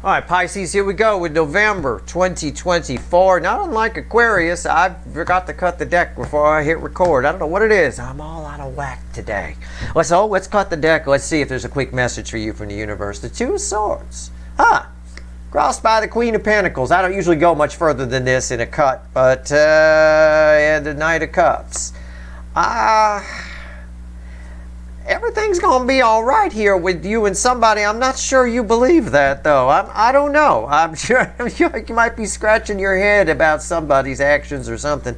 All right, Pisces, here we go with November 2024. Not unlike Aquarius, I forgot to cut the deck before I hit record. I don't know what it is. I'm all out of whack today. Let's cut the deck. Let's see if there's a quick message for you from the universe. The Two of Swords. Crossed by the Queen of Pentacles. I don't usually go much further than this in a cut, but yeah, the Knight of Cups. Everything's going to be all right here with you and somebody. I'm not sure you believe that, though. I don't know. I'm sure you might be scratching your head about somebody's actions or something.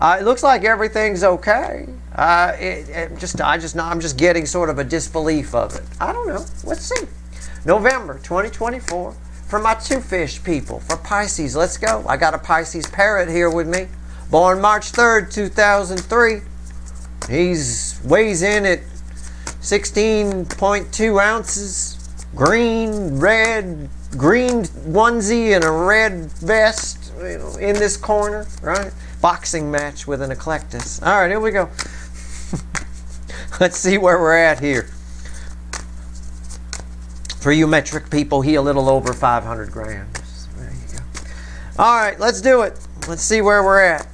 It looks like everything's okay. I'm just getting sort of a disbelief of it. I don't know. Let's see. November 2024 for my two fish people. For Pisces, let's go. I got a Pisces parrot here with me. Born March 3rd, 2003. He's weighs in at 16.2 ounces, green onesie and a red vest, in this corner, right? Boxing match with an eclectus. All right, here we go. Let's see where we're at here. For you metric people, he a little over 500 grams. There you go. All right, let's do it. Let's see where we're at.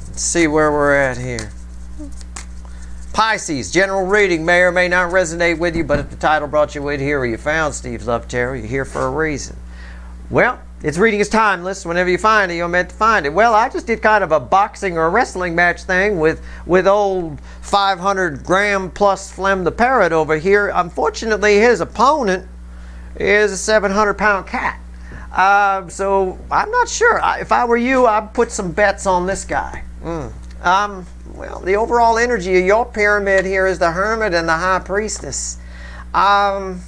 Let's see where we're at here. Pisces, general reading may or may not resonate with you, but if the title brought you with here or you found Steve's Love Tarot, you're here for a reason. Well, its reading is timeless. Whenever you find it, you're meant to find it. Well, I just did kind of a boxing or a wrestling match thing with old 500 gram plus Flem the parrot over here. Unfortunately, his opponent is a 700 pound cat. So I'm not sure. If I were you, I'd put some bets on this guy. Well, the overall energy of your pyramid here is the Hermit and the High Priestess. Something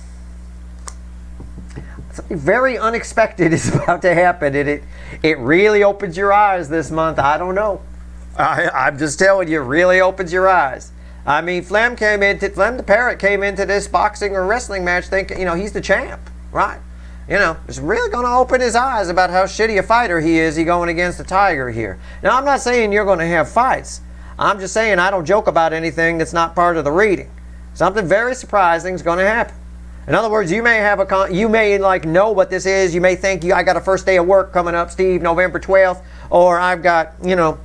very unexpected is about to happen, and it really opens your eyes this month. I don't know. I'm just telling you, it really opens your eyes. I mean, Flem the parrot came into this boxing or wrestling match thinking, he's the champ, right? It's really going to open his eyes about how shitty a fighter he is. He going against the tiger here. Now, I'm not saying you're going to have fights. I'm just saying I don't joke about anything that's not part of the reading. Something very surprising is going to happen. In other words, you may know what this is. You may think I got a first day of work coming up, Steve, November 12th, or I've got, a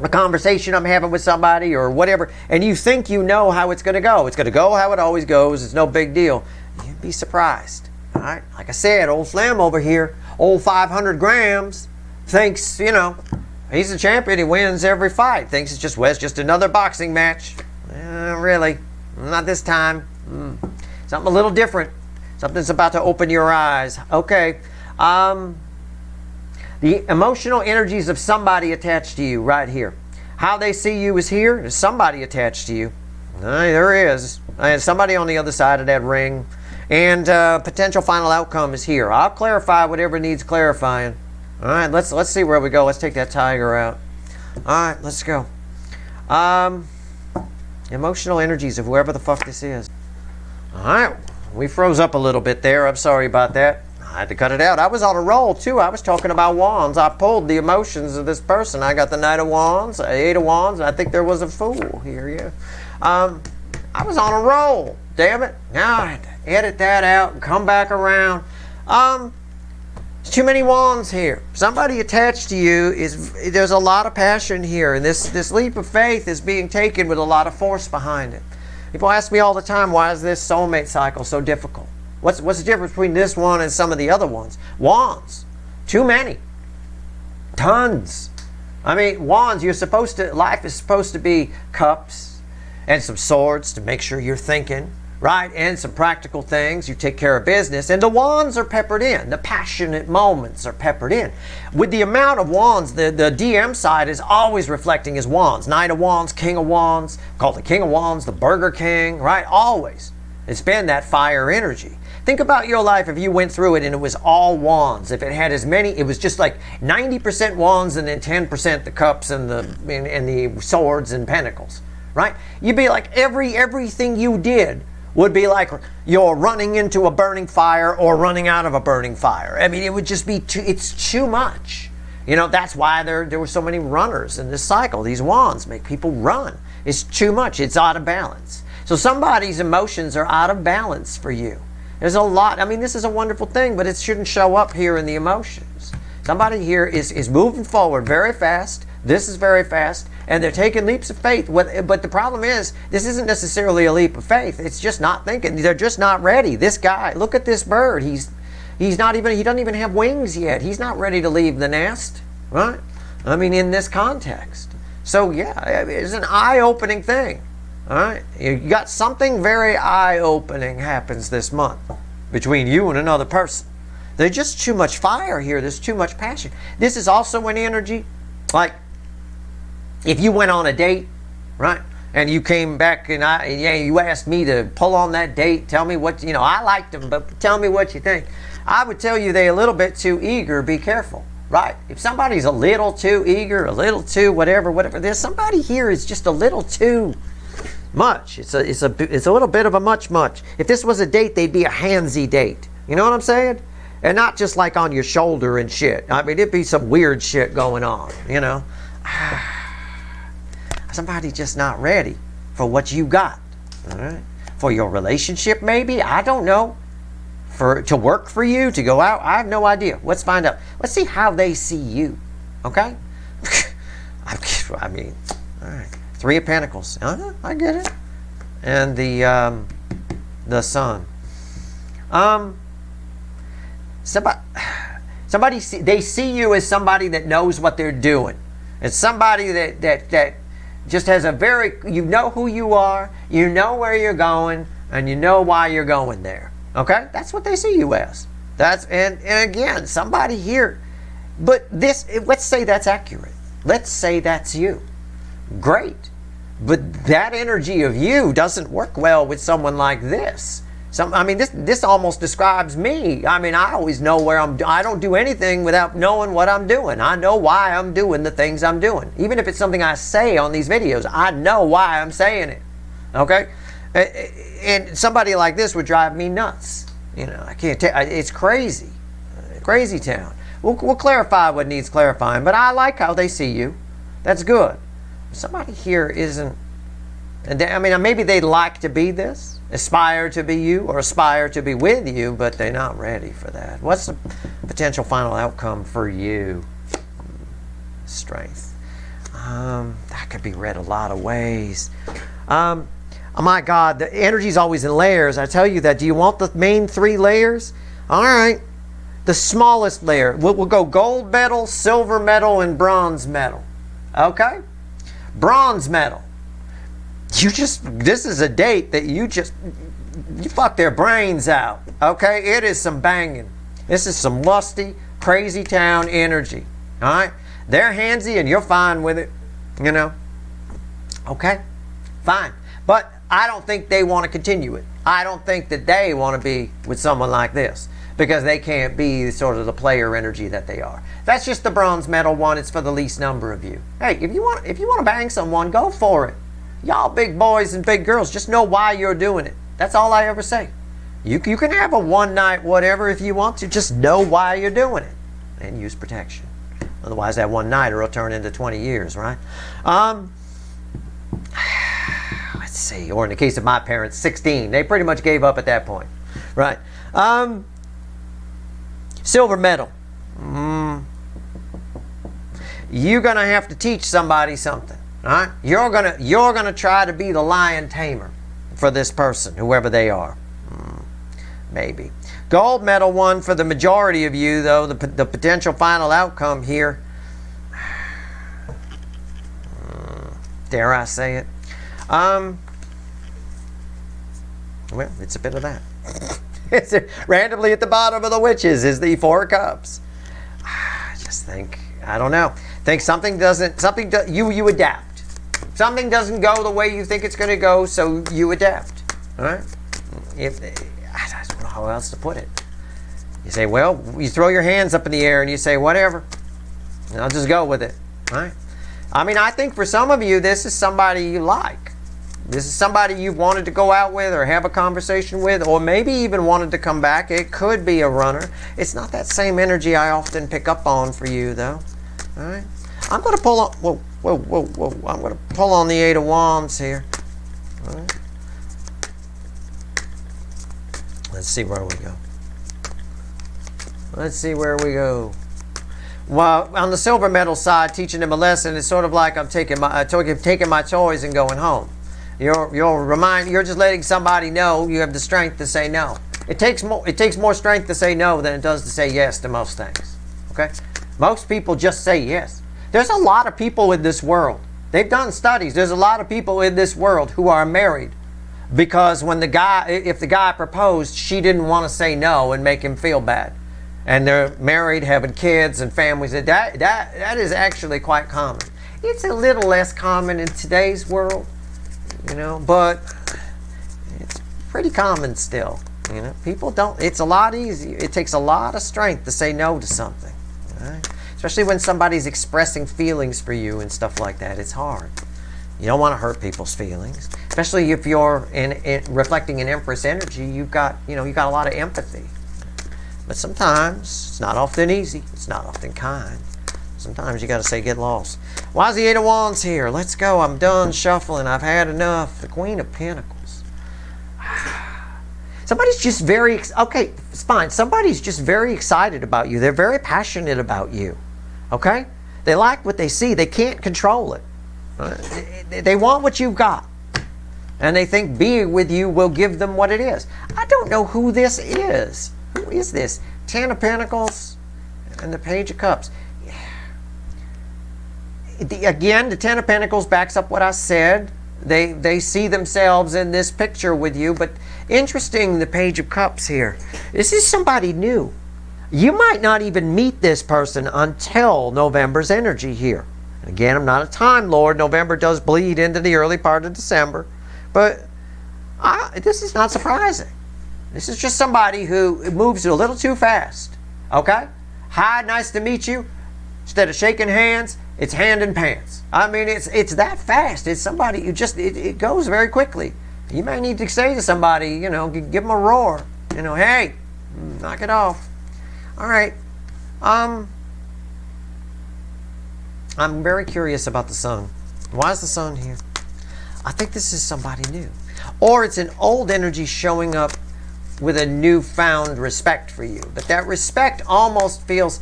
conversation I'm having with somebody or whatever, and you think you know how it's going to go. It's going to go how it always goes. It's no big deal. You'd be surprised. All right? Like I said, old Flem over here, old 500 grams, thinks, he's the champion. He wins every fight. Thinks it's just another boxing match. Really, not this time. Something a little different. Something's about to open your eyes. Okay. The emotional energies of somebody attached to you right here. How they see you is here. There's somebody attached to you. There is. There's somebody on the other side of that ring. And potential final outcome is here. I'll clarify whatever needs clarifying. All right, let's see where we go. Let's take that tiger out. All right, let's go. Emotional energies of whoever the fuck this is. All right, we froze up a little bit there. I'm sorry about that. I had to cut it out. I was on a roll, too. I was talking about wands. I pulled the emotions of this person. I got the Knight of Wands, Eight of Wands, and I think there was a Fool here, yeah. I was on a roll. Damn it. Now I had to edit that out and come back around. There's too many wands here. Somebody attached to you there's a lot of passion here, and this leap of faith is being taken with a lot of force behind it. People ask me all the time, why is this soulmate cycle so difficult? What's the difference between this one and some of the other ones? Wands. Too many. Tons. I mean, wands, life is supposed to be cups and some swords to make sure you're thinking, right? And some practical things. You take care of business. And the wands are peppered in. The passionate moments are peppered in. With the amount of wands, the DM side is always reflecting as wands. Knight of Wands, King of Wands, called the King of Wands, the Burger King, right? Always. It's been that fire energy. Think about your life if you went through it and it was all wands. If it had as many, it was just like 90% wands and then 10% the cups and the swords and pentacles, right? You'd be like everything you did would be like you're running into a burning fire or running out of a burning fire. I mean, it would just be it's too much. That's why there were so many runners in this cycle. These wands make people run. It's too much. It's out of balance. So somebody's emotions are out of balance for you. There's a lot. I mean, this is a wonderful thing, but it shouldn't show up here in the emotions. Somebody here is moving forward very fast. This is very fast, and they're taking leaps of faith. But the problem is, this isn't necessarily a leap of faith. It's just not thinking. They're just not ready. This guy, look at this bird. He's not even. He doesn't even have wings yet. He's not ready to leave the nest, right? I mean, in this context. So yeah, it's an eye-opening thing. All right, you got something very eye-opening happens this month between you and another person. There's just too much fire here. There's too much passion. This is also an energy, like if you went on a date, right, and you came back and you asked me to pull on that date, tell me what, I liked them, but tell me what you think. I would tell you they're a little bit too eager. Be careful, right? If somebody's a little too eager, a little too whatever, there's somebody here is just a little too much. It's a little bit of a much. If this was a date, they'd be a handsy date. You know what I'm saying? And not just like on your shoulder and shit. I mean, it'd be some weird shit going on, Somebody's just not ready for what you got, all right? For your relationship, maybe. I don't know. To work for you, to go out. I have no idea. Let's find out. Let's see how they see you, okay? I mean, all right. 3 of Pentacles. I get it. And the Sun. Somebody they see you as somebody that knows what they're doing. It's somebody that just has a very, you know who you are, you know where you're going, and you know why you're going there. Okay? That's what they see you as. And again, somebody here. But let's say that's accurate. Let's say that's you. Great. But that energy of you doesn't work well with someone like this. This almost describes me. I mean, I always know where I don't do anything without knowing what I'm doing. I know why I'm doing the things I'm doing. Even if it's something I say on these videos, I know why I'm saying it. Okay? And somebody like this would drive me nuts. I can't tell. It's crazy. Crazy town. We'll clarify what needs clarifying, but I like how they see you. That's good. Somebody here isn't, maybe they'd like to be this, aspire to be you, or aspire to be with you, but they're not ready for that. What's the potential final outcome for you? Strength. That could be read a lot of ways. Oh my God, the energy's always in layers. I tell you that. Do you want the main 3 layers? All right. The smallest layer. We'll go gold medal, silver medal, and bronze medal. Okay? Bronze medal. This is a date that you fuck their brains out. Okay? It is some banging. This is some lusty, crazy town energy. All right? They're handsy and you're fine with it. Okay? Fine. But I don't think they want to continue it. I don't think that they want to be with someone like this because they can't be sort of the player energy that they are. That's just the bronze medal one. It's for the least number of you. Hey, if you want to bang someone, go for it. Y'all big boys and big girls, just know why you're doing it. That's all I ever say. You can have a one night whatever if you want to. Just know why you're doing it and use protection. Otherwise, that one nighter will turn into 20 years, right? Let's see. Or in the case of my parents, 16. They pretty much gave up at that point, right? Silver medal. You're gonna have to teach somebody something. All right? You're gonna try to be the lion tamer for this person, whoever they are. Maybe. Gold medal one for the majority of you, though. The potential final outcome here. Dare I say it? Well, it's a bit of that. It's randomly at the bottom of the witches is the 4 of Cups. Just think, I don't know. Think you adapt. Something doesn't go the way you think it's going to go, so you adapt. All right? I don't know how else to put it. You say, well, you throw your hands up in the air and you say, whatever. And I'll just go with it. All right? I think for some of you, this is somebody you like. This is somebody you've wanted to go out with or have a conversation with, or maybe even wanted to come back. It could be a runner. It's not that same energy I often pick up on for you, though. All right? I'm going to pull on... Whoa. I'm going to pull on the 8 of Wands here. All right. Let's see where we go. Let's see where we go. Well, on the silver medal side, teaching them a lesson, it's sort of like I'm taking my toys and going home. You're just letting somebody know you have the strength to say no. It takes more strength to say no than it does to say yes to most things. Okay? Most people just say yes. There's a lot of people in this world. They've done studies. There's a lot of people in this world who are married because if the guy proposed, she didn't want to say no and make him feel bad. And they're married, having kids and families. That is actually quite common. It's a little less common in today's world, but it's pretty common still. People don't. It's a lot easier. It takes a lot of strength to say no to something, right? Especially when somebody's expressing feelings for you and stuff like that. It's hard. You don't want to hurt people's feelings, especially if you're reflecting an Empress energy. You've got a lot of empathy. But sometimes it's not often easy. It's not often kind. Sometimes you got to say get lost. Why is the Eight of Wands here? Let's go. I'm done shuffling. I've had enough. The Queen of Pentacles. Somebody's just okay, it's fine. Somebody's just very excited about you. They're very passionate about you. Okay? They like what they see. They can't control it. They want what you've got. And they think being with you will give them what it is. I don't know who this is. Who is this? Ten of Pentacles and the Page of Cups. Again, the Ten of Pentacles backs up what I said. They see themselves in this picture with you, but interesting, the Page of Cups here. This is somebody new. You might not even meet this person until November's energy here. Again, I'm not a Time Lord. November does bleed into the early part of December, but this is not surprising. This is just somebody who moves a little too fast. Okay? Hi, nice to meet you. Instead of shaking hands, it's hand in pants. I mean, it's that fast. It's somebody who just, it goes very quickly. You may need to say to somebody, give them a roar. Hey, knock it off. All right. I'm very curious about the Sun. Why is the Sun here? I think this is somebody new. Or it's an old energy showing up with a newfound respect for you. But that respect almost feels,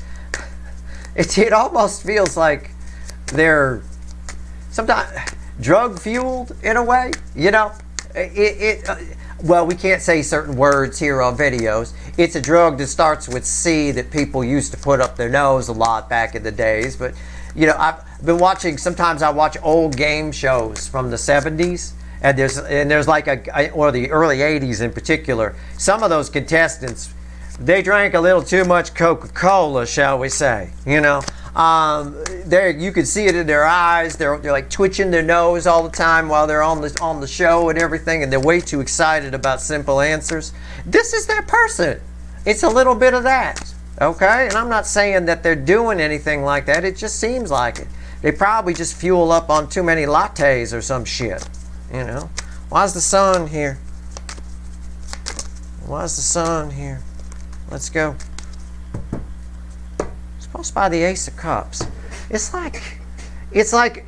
it almost feels like they're sometimes drug-fueled in a way, well, we can't say certain words here on videos. It's a drug that starts with C that people used to put up their nose a lot back in the days. But, I've been watching, sometimes I watch old game shows from the 70s. And there's like or the early 80s in particular. Some of those contestants, they drank a little too much Coca-Cola, shall we say. You could see it in their eyes. They're like twitching their nose all the time while they're on the show and everything, and they're way too excited about simple answers. This is that person. It's a little bit of that. Okay? And I'm not saying that they're doing anything like that. It just seems like it. They probably just fuel up on too many lattes or some shit. Why's the Sun here? Why's the Sun here? Let's go. It's supposed by the Ace of Cups. It's like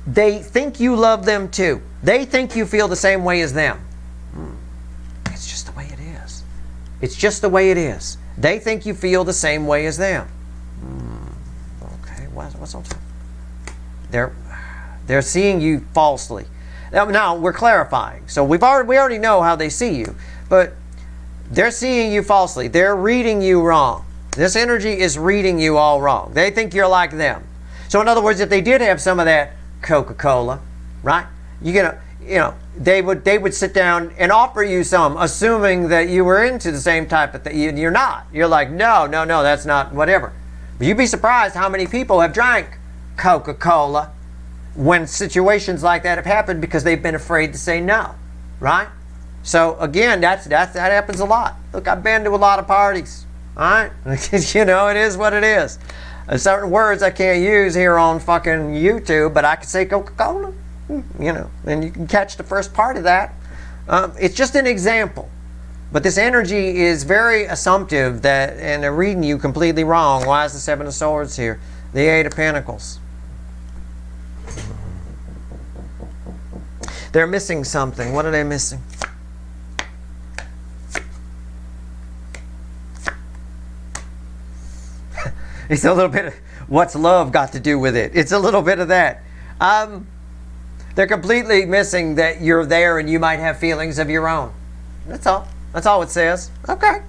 they think you love them too. They think you feel the same way as them. It's just the way it is. It's just the way it is. They think you feel the same way as them. Okay, what's on top? They're seeing you falsely. Now we're clarifying. So we already know how they see you, but they're seeing you falsely. They're reading you wrong. This energy is reading you all wrong. They think you're like them. So in other words, if they did have some of that Coca-Cola, right? They would sit down and offer you some, assuming that you were into the same type of thing. You're not. You're like, no, that's not whatever. But you'd be surprised how many people have drank Coca-Cola when situations like that have happened because they've been afraid to say no, right? So again, that happens a lot. Look, I've been to a lot of parties, all right? It is what it is. There's certain words I can't use here on fucking YouTube, but I can say Coca-Cola, and you can catch the first part of that. It's just an example. But this energy is very assumptive and they're reading you completely wrong. Why is the Seven of Swords here? The Eight of Pentacles. They're missing something. What are they missing? It's a little bit of what's love got to do with it. It's a little bit of that. They're completely missing that you're there and you might have feelings of your own. That's all. That's all it says. Okay.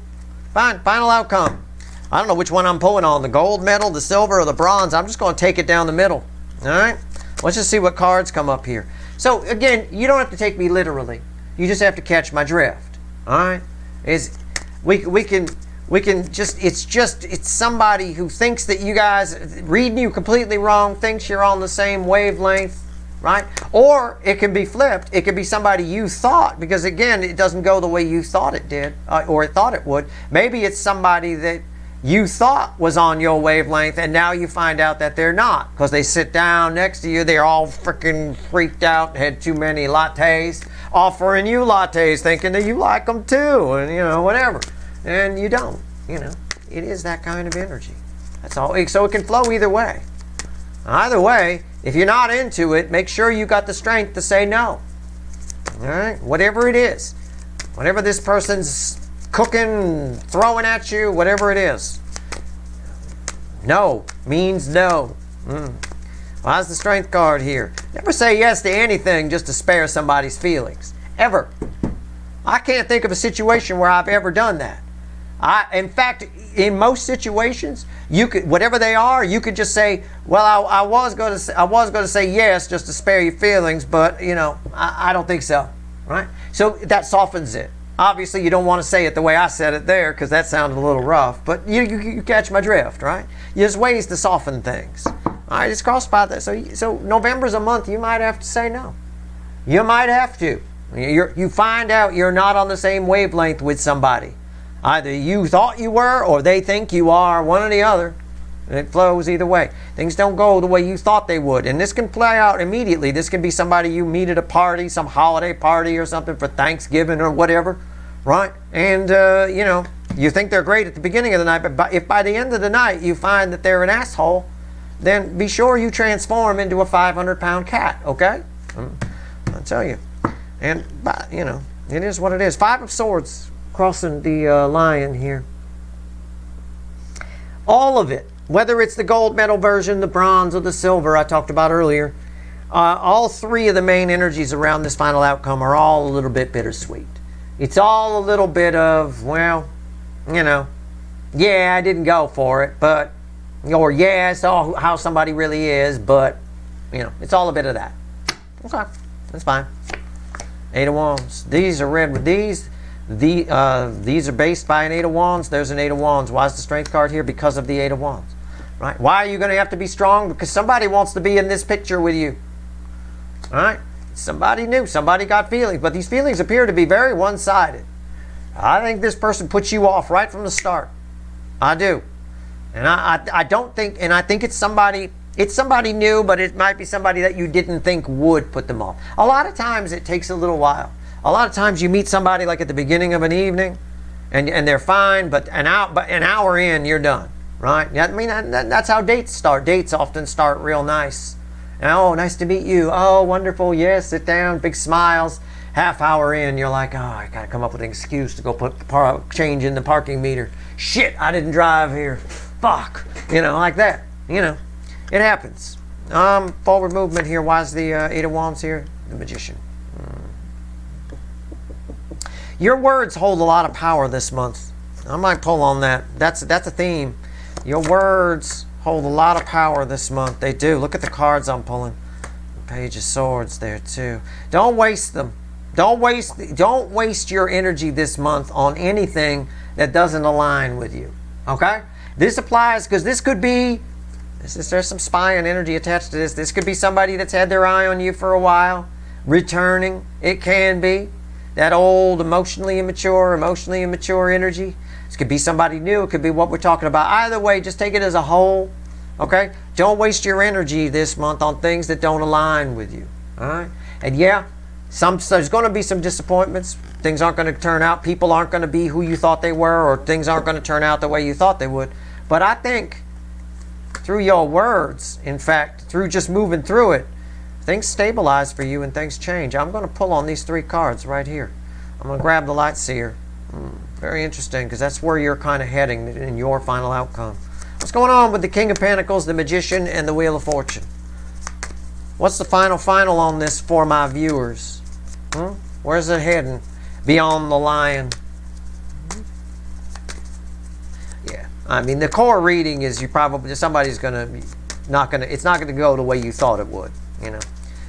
Fine. Final outcome. I don't know which one I'm pulling on. The gold medal, the silver, or the bronze. I'm just going to take it down the middle. All right? Let's just see what cards come up here. So, again, you don't have to take me literally. You just have to catch my drift. All right? We can just, it's somebody who thinks that you guys, reading you completely wrong, thinks you're on the same wavelength, right? Or it can be flipped. It could be somebody you thought, because again, it doesn't go the way you thought it did, or it thought it would. Maybe it's somebody that you thought was on your wavelength, and now you find out that they're not, because they sit down next to you, they're all freaking freaked out, had too many lattes, offering you lattes, thinking that you like them too, and you know, whatever. And you don't, you know. It is that kind of energy. That's all. So it can flow either way. Either way, if you're not into it, make sure you got the strength to say no. All right? Whatever it is. Whatever this person's cooking, throwing at you, whatever it is. No means no. Well, how's the strength card here? Never say yes to anything just to spare somebody's feelings. Ever. I can't think of a situation where I've ever done that. In fact, in most situations, you could, whatever they are, you could just say, "Well, I was going to say yes just to spare your feelings, but you know, I don't think so." Right? So that softens it. Obviously, you don't want to say it the way I said it there, because that sounded a little rough. But you catch my drift, right? There's ways to soften things. All right, it's crossed by that. So November's a month you might have to say no. You might have to. You find out you're not on the same wavelength with somebody. Either you thought you were, or they think you are, one or the other. It flows either way. Things don't go the way you thought they would. And this can play out immediately. This can be somebody you meet at a party, some holiday party or something for Thanksgiving or whatever, right? And, you know, you think they're great at the beginning of the night, but if by the end of the night you find that they're an asshole, then be sure you transform into a 500-pound cat, okay? I'll tell you. And, you know, it is what it is. 5 of Swords crossing the lion here. All of it, whether it's the gold medal version, the bronze, or the silver I talked about earlier, all 3 of the main energies around this final outcome are all a little bit bittersweet. It's all a little bit of, well, you know, yeah, I didn't go for it, but, or yeah, I saw how somebody really is, but, you know, it's all a bit of that. Okay, that's fine. 8 of Wands. These are red. These are based by an 8 of Wands. There's an 8 of Wands. Why is the Strength card here? Because of the 8 of Wands. Right? Why are you going to have to be strong? Because somebody wants to be in this picture with you. All right? Somebody new. Somebody got feelings. But these feelings appear to be very one-sided. I think this person puts you off right from the start. I do. And I don't think, and I think it's somebody new, but it might be somebody that you didn't think would put them off. A lot of times it takes a little while. A lot of times you meet somebody like at the beginning of an evening, and they're fine, but an hour in, you're done, right? I mean, that's how dates start. Dates often start real nice. Oh, nice to meet you. Oh, wonderful. Yes, sit down. Big smiles. Half hour in, you're like, oh, I got to come up with an excuse to go put change in the parking meter. Shit, I didn't drive here. Fuck. You know, like that. You know, it happens. Forward movement here. Why is the 8 of Wands here? The Magician. Your words hold a lot of power this month. I might pull on that. That's a theme. Your words hold a lot of power this month. They do. Look at the cards I'm pulling. Page of Swords there too. Don't waste them. Don't waste your energy this month on anything that doesn't align with you. Okay? This applies because this could be, there's some spying energy attached to this. This could be somebody that's had their eye on you for a while, returning. It can be that old emotionally immature energy. This could be somebody new. It could be what we're talking about. Either way, just take it as a whole. Okay? Don't waste your energy this month on things that don't align with you. All right? And yeah, there's going to be some disappointments. Things aren't going to turn out. People aren't going to be who you thought they were, or things aren't going to turn out the way you thought they would. But I think through your words, in fact, through just moving through it, Things stabilize for you and things change. I'm going to pull on these 3 cards right here. I'm going to grab the Light Seer. Very interesting, because that's where you're kind of heading in your final outcome. What's going on with the King of Pentacles, the Magician, and the Wheel of Fortune? What's the final on this for my viewers? Where's it heading? Beyond the Lion. Yeah, I mean, the core reading is it's not going to go the way you thought it would, you know.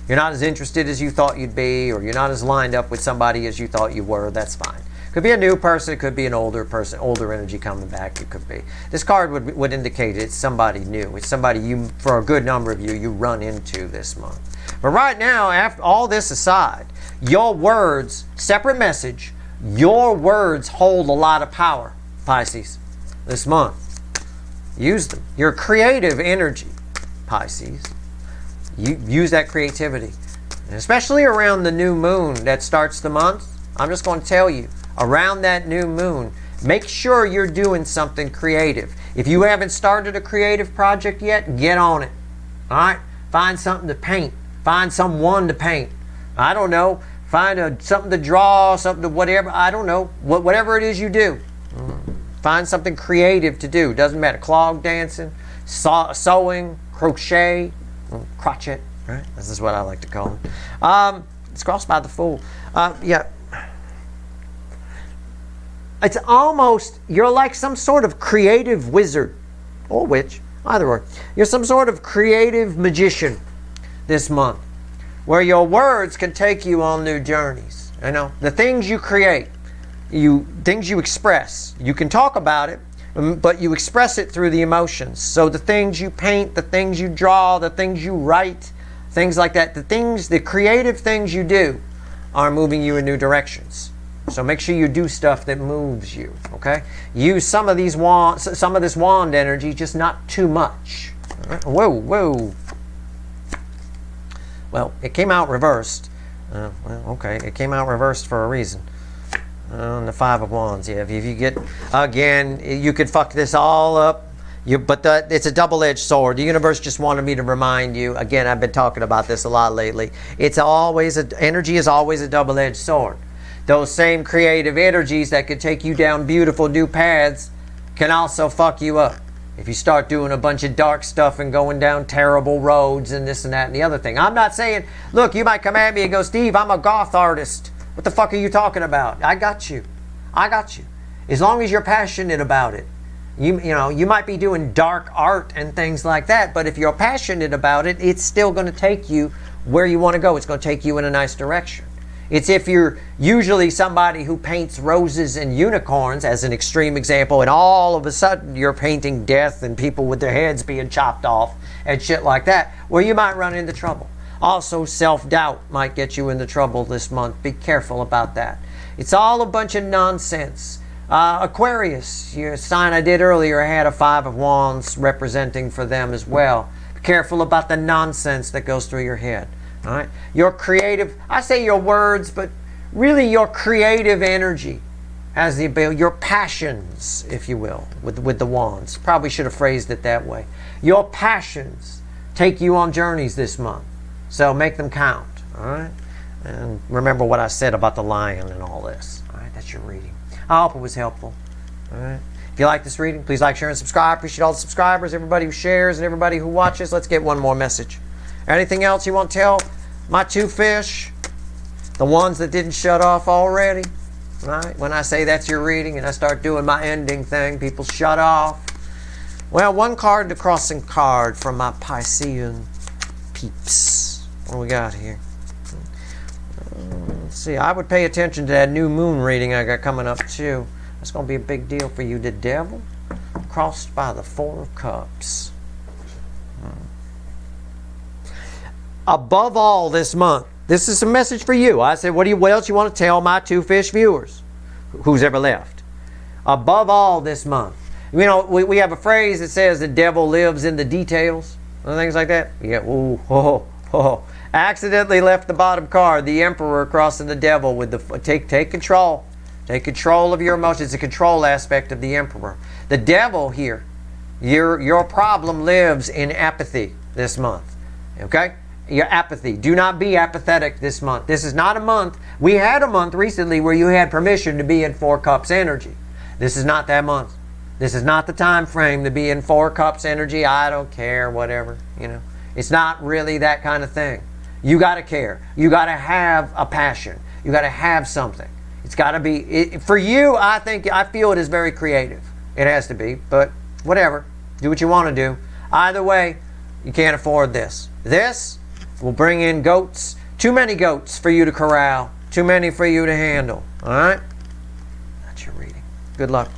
You're not as interested as you thought you'd be, or you're not as lined up with somebody as you thought you were. That's fine. Could be a new person. It could be an older person, older energy coming back. It could be. This card would indicate it's somebody new. It's somebody you, for a good number of you run into this month. But right now, after all this aside, your words, separate message, your words hold a lot of power, Pisces, this month. Use them. Your creative energy, Pisces. You use that creativity. And especially around the new moon that starts the month, I'm just going to tell you, around that new moon, make sure you're doing something creative. If you haven't started a creative project yet, get on it. All right? Find something to paint. Find someone to paint. I don't know. Find something to draw, something to whatever. I don't know. Whatever it is you do. Find something creative to do. Doesn't matter. Clog dancing, sewing, crochet, crochet, right? This is what I like to call it. It's crossed by the Fool. Yeah. It's almost, you're like some sort of creative wizard, or witch, either or. You're some sort of creative magician this month, where your words can take you on new journeys. You know, the things you create, things you express. You can talk about it, but you express it through the emotions. So the things you paint, the things you draw, the things you write, things like that, the creative things you do are moving you in new directions. So make sure you do stuff that moves you, okay? Use some of this wand energy, just not too much. Whoa, whoa. Well, it came out reversed. Well, okay, it came out reversed for a reason. The 5 of Wands, yeah. If you get, again, you could fuck this all up. But it's a double-edged sword. The universe just wanted me to remind you. Again, I've been talking about this a lot lately. Energy is always a double-edged sword. Those same creative energies that could take you down beautiful new paths can also fuck you up. If you start doing a bunch of dark stuff and going down terrible roads and this and that and the other thing. I'm not saying, look, you might come at me and go, Steve, I'm a goth artist. What the fuck are you talking about? I got you. I got you. As long as you're passionate about it. You know, you might be doing dark art and things like that, but if you're passionate about it, it's still going to take you where you want to go. It's going to take you in a nice direction. It's if you're usually somebody who paints roses and unicorns, as an extreme example, and all of a sudden you're painting death and people with their heads being chopped off and shit like that, where you might run into trouble. Also, self-doubt might get you into trouble this month. Be careful about that. It's all a bunch of nonsense. Aquarius, your sign I did earlier, I had a 5 of Wands representing for them as well. Be careful about the nonsense that goes through your head. All right, your creative, I say your words, but really your creative energy has the ability, your passions, if you will, with the wands. Probably should have phrased it that way. Your passions take you on journeys this month. So make them count, all right? And remember what I said about the lion and all this. All right, that's your reading. I hope it was helpful. All right. If you like this reading, please like, share, and subscribe. Appreciate all the subscribers, everybody who shares, and everybody who watches. Let's get one more message. Anything else you want to tell my 2 fish? The ones that didn't shut off already? Right? When I say that's your reading and I start doing my ending thing, people shut off. Well, one card, the crossing card from my Piscean peeps. What do we got here? Let's see. I would pay attention to that new moon reading I got coming up too. That's going to be a big deal for you. The Devil crossed by the 4 of Cups. Above all this month, this is a message for you. I said, what else you want to tell my 2 fish viewers? Who's ever left? Above all this month. You know, we have a phrase that says the devil lives in the details and things like that. Yeah, ooh, oh, oh. I accidentally left the bottom card, the Emperor crossing the Devil with the take control. Take control of your emotions. It's a control aspect of the Emperor. The Devil here, your problem lives in apathy this month. Okay? Your apathy. Do not be apathetic this month. This is not a month. We had a month recently where you had permission to be in 4 cups energy. This is not that month. This is not the time frame to be in 4 cups energy. I don't care, whatever, you know. It's not really that kind of thing. You got to care. You got to have a passion. You got to have something. It's got to be, for you, I feel it is very creative. It has to be, but whatever. Do what you want to do. Either way, you can't afford this. This will bring in goats. Too many goats for you to corral. Too many for you to handle. All right? That's your reading. Good luck.